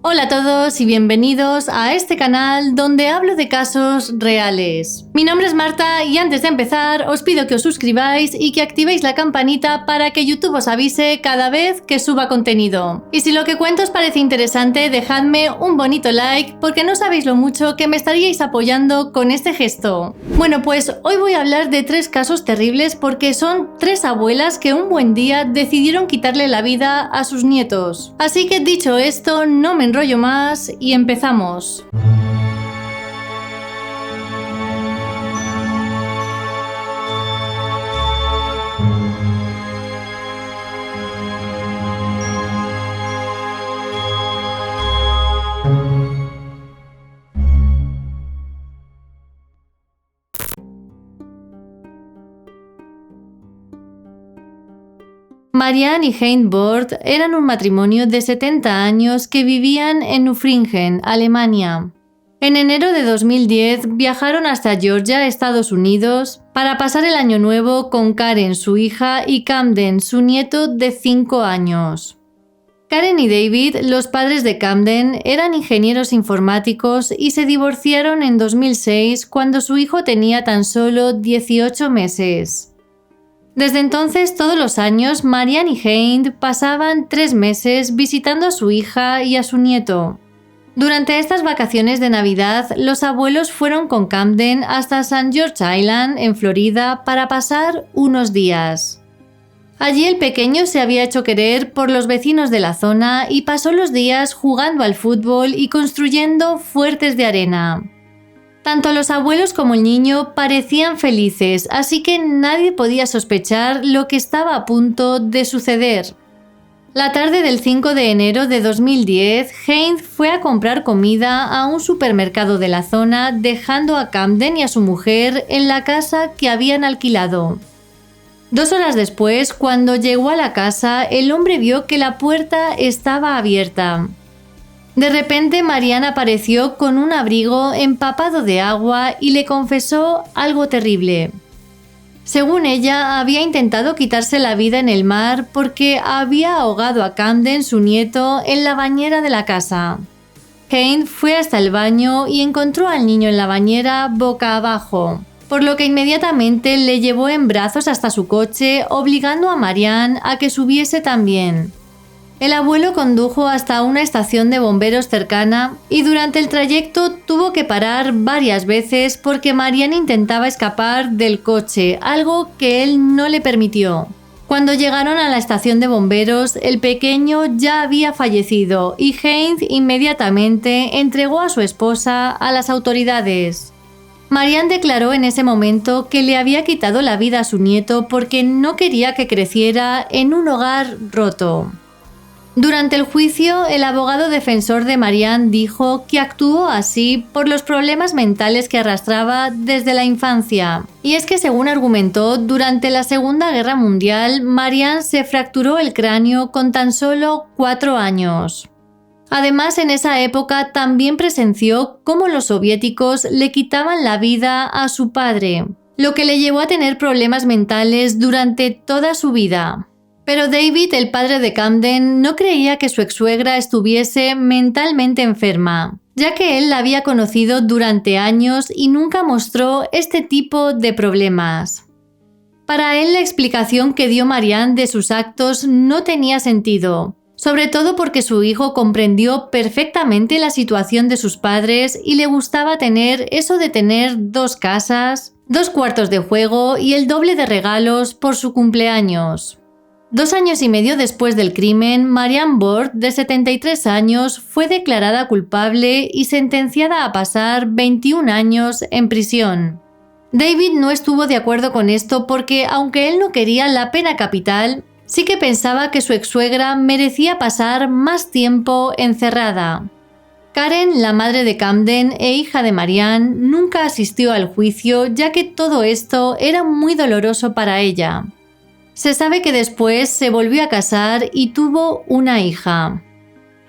Hola a todos y bienvenidos a este canal donde hablo de casos reales. Mi nombre es Marta y antes de empezar os pido que os suscribáis y que activéis la campanita para que YouTube os avise cada vez que suba contenido. Y si lo que cuento os parece interesante, dejadme un bonito like porque no sabéis lo mucho que me estaríais apoyando con este gesto. Bueno, pues hoy voy a hablar de 3 casos terribles porque son 3 abuelas que un buen día decidieron quitarle la vida a sus nietos. Así que dicho esto, no me enrollo más y empezamos. Marianne y Hein Bord eran un matrimonio de 70 años que vivían en Nufringen, Alemania. En enero de 2010 viajaron hasta Georgia, Estados Unidos, para pasar el año nuevo con Karen, su hija, y Camden, su nieto de 5 años. Karen y David, los padres de Camden, eran ingenieros informáticos y se divorciaron en 2006 cuando su hijo tenía tan solo 18 meses. Desde entonces, todos los años, Marianne y Hein pasaban 3 meses visitando a su hija y a su nieto. Durante estas vacaciones de Navidad, los abuelos fueron con Camden hasta St. George Island, en Florida, para pasar unos días. Allí el pequeño se había hecho querer por los vecinos de la zona y pasó los días jugando al fútbol y construyendo fuertes de arena. Tanto los abuelos como el niño parecían felices, así que nadie podía sospechar lo que estaba a punto de suceder. La tarde del 5 de enero de 2010, Hein fue a comprar comida a un supermercado de la zona, dejando a Camden y a su mujer en la casa que habían alquilado. 2 horas después, cuando llegó a la casa, el hombre vio que la puerta estaba abierta. De repente, Marianne apareció con un abrigo empapado de agua y le confesó algo terrible. Según ella, había intentado quitarse la vida en el mar porque había ahogado a Camden, su nieto, en la bañera de la casa. Hein fue hasta el baño y encontró al niño en la bañera boca abajo, por lo que inmediatamente le llevó en brazos hasta su coche, obligando a Marianne a que subiese también. El abuelo condujo hasta una estación de bomberos cercana y durante el trayecto tuvo que parar varias veces porque Marianne intentaba escapar del coche, algo que él no le permitió. Cuando llegaron a la estación de bomberos, el pequeño ya había fallecido y Hein inmediatamente entregó a su esposa a las autoridades. Marianne declaró en ese momento que le había quitado la vida a su nieto porque no quería que creciera en un hogar roto. Durante el juicio, el abogado defensor de Marianne dijo que actuó así por los problemas mentales que arrastraba desde la infancia. Y es que, según argumentó, durante la Segunda Guerra Mundial, Marianne se fracturó el cráneo con tan solo 4 años. Además, en esa época también presenció cómo los soviéticos le quitaban la vida a su padre, lo que le llevó a tener problemas mentales durante toda su vida. Pero David, el padre de Camden, no creía que su ex-suegra estuviese mentalmente enferma, ya que él la había conocido durante años y nunca mostró este tipo de problemas. Para él, la explicación que dio Marianne de sus actos no tenía sentido, sobre todo porque su hijo comprendió perfectamente la situación de sus padres y le gustaba tener eso de tener 2 casas, 2 cuartos de juego y el doble de regalos por su cumpleaños. 2 años y medio después del crimen, Marianne Bord, de 73 años, fue declarada culpable y sentenciada a pasar 21 años en prisión. David no estuvo de acuerdo con esto porque, aunque él no quería la pena capital, sí que pensaba que su ex-suegra merecía pasar más tiempo encerrada. Karen, la madre de Camden e hija de Marianne, nunca asistió al juicio ya que todo esto era muy doloroso para ella. Se sabe que después se volvió a casar y tuvo una hija.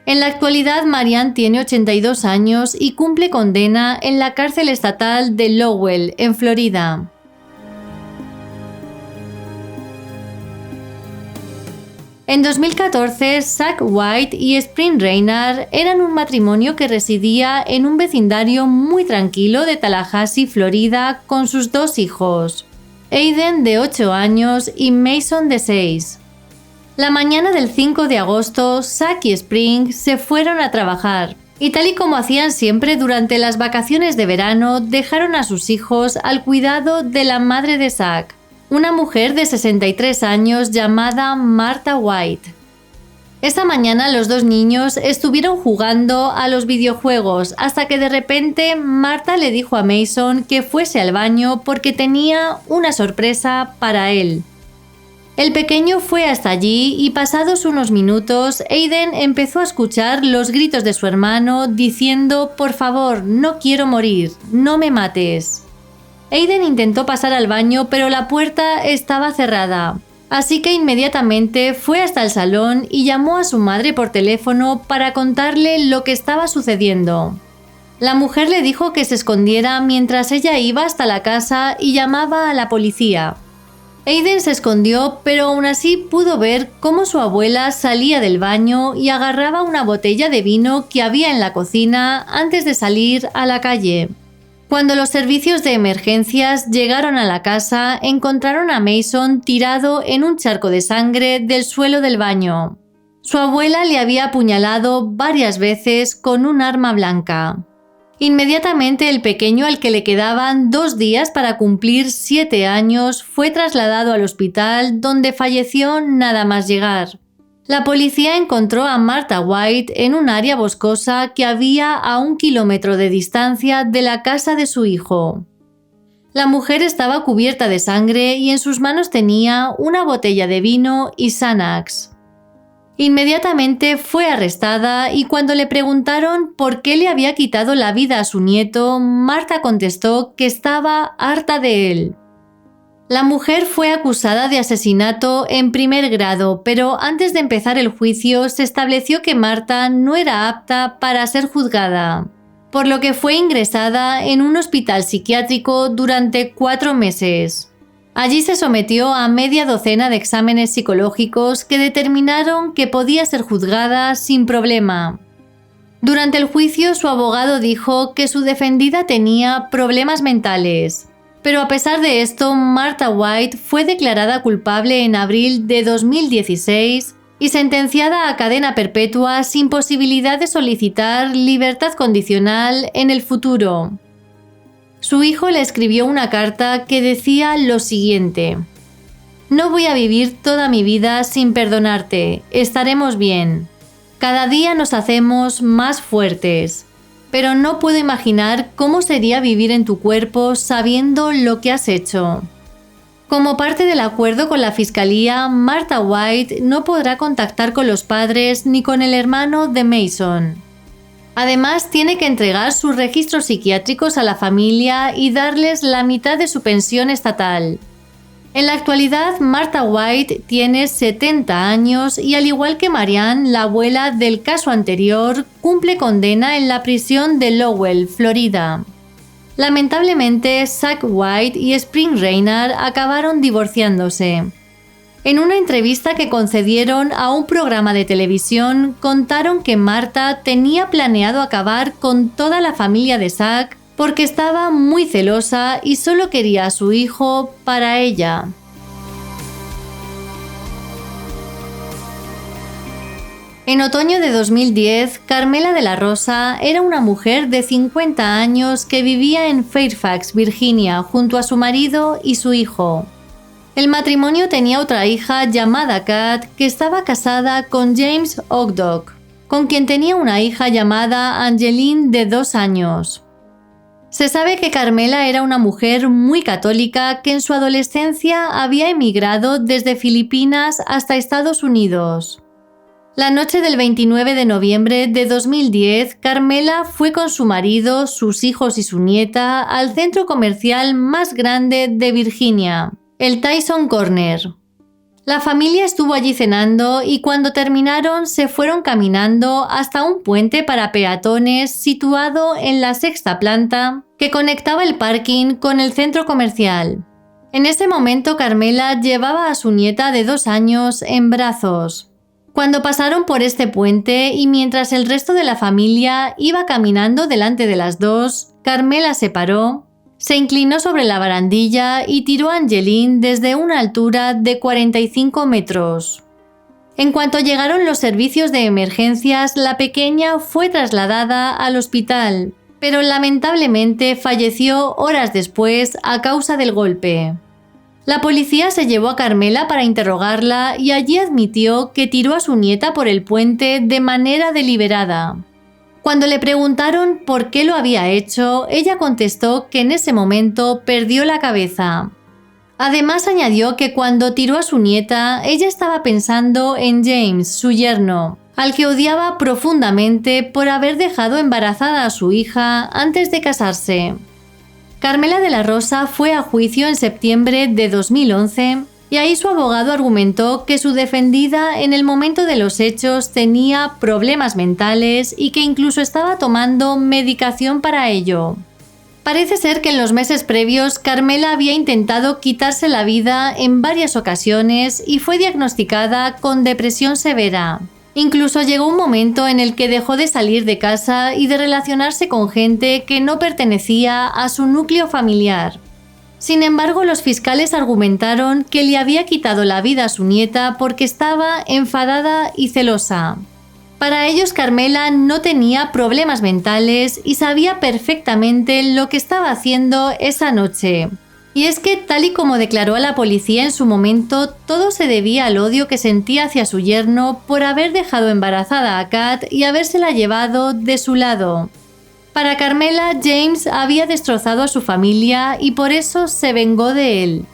En la actualidad, Marianne tiene 82 años y cumple condena en la cárcel estatal de Lowell, en Florida. En 2014, Zack White y Spring Reynard eran un matrimonio que residía en un vecindario muy tranquilo de Tallahassee, Florida, con sus 2 hijos, Aiden de 8 años y Mason de 6. La mañana del 5 de agosto, Zack y Spring se fueron a trabajar, y tal y como hacían siempre durante las vacaciones de verano, dejaron a sus hijos al cuidado de la madre de Zack, una mujer de 63 años llamada Martha White. Esa mañana los 2 niños estuvieron jugando a los videojuegos hasta que de repente Martha le dijo a Mason que fuese al baño porque tenía una sorpresa para él. El pequeño fue hasta allí y pasados unos minutos, Aiden empezó a escuchar los gritos de su hermano diciendo: «Por favor, no quiero morir, no me mates». Aiden intentó pasar al baño, pero la puerta estaba cerrada, así que inmediatamente fue hasta el salón y llamó a su madre por teléfono para contarle lo que estaba sucediendo. La mujer le dijo que se escondiera mientras ella iba hasta la casa y llamaba a la policía. Aiden se escondió, pero aún así pudo ver cómo su abuela salía del baño y agarraba una botella de vino que había en la cocina antes de salir a la calle. Cuando los servicios de emergencias llegaron a la casa, encontraron a Mason tirado en un charco de sangre del suelo del baño. Su abuela le había apuñalado varias veces con un arma blanca. Inmediatamente el pequeño, al que le quedaban 2 días para cumplir 7 años, fue trasladado al hospital, donde falleció nada más llegar. La policía encontró a Martha White en un área boscosa que había a 1 kilómetro de distancia de la casa de su hijo. La mujer estaba cubierta de sangre y en sus manos tenía una botella de vino y Xanax. Inmediatamente fue arrestada y cuando le preguntaron por qué le había quitado la vida a su nieto, Martha contestó que estaba harta de él. La mujer fue acusada de asesinato en primer grado, pero antes de empezar el juicio se estableció que Martha no era apta para ser juzgada, por lo que fue ingresada en un hospital psiquiátrico durante 4 meses. Allí se sometió a media docena de exámenes psicológicos que determinaron que podía ser juzgada sin problema. Durante el juicio, su abogado dijo que su defendida tenía problemas mentales. Pero a pesar de esto, Martha White fue declarada culpable en abril de 2016 y sentenciada a cadena perpetua sin posibilidad de solicitar libertad condicional en el futuro. Su hijo le escribió una carta que decía lo siguiente: «No voy a vivir toda mi vida sin perdonarte, estaremos bien. Cada día nos hacemos más fuertes. Pero no puedo imaginar cómo sería vivir en tu cuerpo sabiendo lo que has hecho». Como parte del acuerdo con la fiscalía, Martha White no podrá contactar con los padres ni con el hermano de Mason. Además, tiene que entregar sus registros psiquiátricos a la familia y darles la mitad de su pensión estatal. En la actualidad, Martha White tiene 70 años y, al igual que Marianne, la abuela del caso anterior, cumple condena en la prisión de Lowell, Florida. Lamentablemente, Zack White y Spring Reynard acabaron divorciándose. En una entrevista que concedieron a un programa de televisión, contaron que Martha tenía planeado acabar con toda la familia de Zack porque estaba muy celosa y solo quería a su hijo para ella. En otoño de 2010, Carmela de la Rosa era una mujer de 50 años que vivía en Fairfax, Virginia, junto a su marido y su hijo. El matrimonio tenía otra hija llamada Kat, que estaba casada con James Ogdock, con quien tenía una hija llamada Angeline de 2 años. Se sabe que Carmela era una mujer muy católica que en su adolescencia había emigrado desde Filipinas hasta Estados Unidos. La noche del 29 de noviembre de 2010, Carmela fue con su marido, sus hijos y su nieta al centro comercial más grande de Virginia, el Tyson Corner. La familia estuvo allí cenando y cuando terminaron se fueron caminando hasta un puente para peatones situado en la 6ª planta que conectaba el parking con el centro comercial. En ese momento Carmela llevaba a su nieta de 2 años en brazos. Cuando pasaron por este puente y mientras el resto de la familia iba caminando delante de las dos, Carmela se paró, se inclinó sobre la barandilla y tiró a Angeline desde una altura de 45 metros. En cuanto llegaron los servicios de emergencias, la pequeña fue trasladada al hospital, pero lamentablemente falleció horas después a causa del golpe. La policía se llevó a Carmela para interrogarla y allí admitió que tiró a su nieta por el puente de manera deliberada. Cuando le preguntaron por qué lo había hecho, ella contestó que en ese momento perdió la cabeza. Además añadió que cuando tiró a su nieta, ella estaba pensando en James, su yerno, al que odiaba profundamente por haber dejado embarazada a su hija antes de casarse. Carmela de la Rosa fue a juicio en septiembre de 2011 y ahí su abogado argumentó que su defendida en el momento de los hechos tenía problemas mentales y que incluso estaba tomando medicación para ello. Parece ser que en los meses previos Carmela había intentado quitarse la vida en varias ocasiones y fue diagnosticada con depresión severa. Incluso llegó un momento en el que dejó de salir de casa y de relacionarse con gente que no pertenecía a su núcleo familiar. Sin embargo, los fiscales argumentaron que le había quitado la vida a su nieta porque estaba enfadada y celosa. Para ellos, Carmela no tenía problemas mentales y sabía perfectamente lo que estaba haciendo esa noche. Y es que, tal y como declaró a la policía en su momento, todo se debía al odio que sentía hacia su yerno por haber dejado embarazada a Kat y habérsela llevado de su lado. Para Carmela, James había destrozado a su familia y por eso se vengó de él.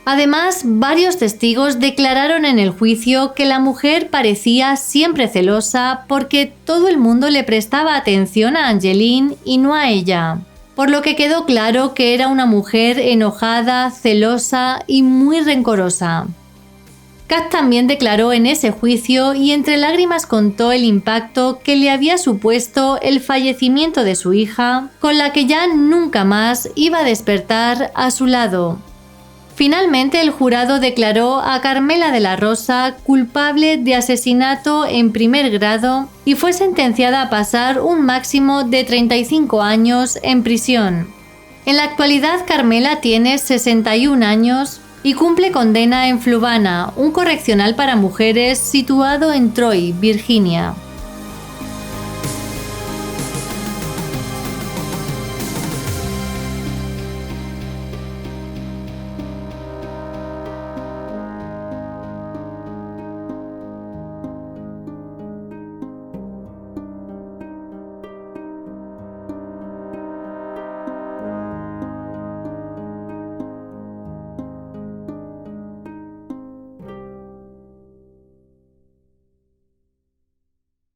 Además, varios testigos declararon en el juicio que la mujer parecía siempre celosa porque todo el mundo le prestaba atención a Angeline y no a ella, por lo que quedó claro que era una mujer enojada, celosa y muy rencorosa. Kat también declaró en ese juicio y entre lágrimas contó el impacto que le había supuesto el fallecimiento de su hija, con la que ya nunca más iba a despertar a su lado. Finalmente, el jurado declaró a Carmela de la Rosa culpable de asesinato en primer grado y fue sentenciada a pasar un máximo de 35 años en prisión. En la actualidad, Carmela tiene 61 años y cumple condena en Fluvanna, un correccional para mujeres situado en Troy, Virginia.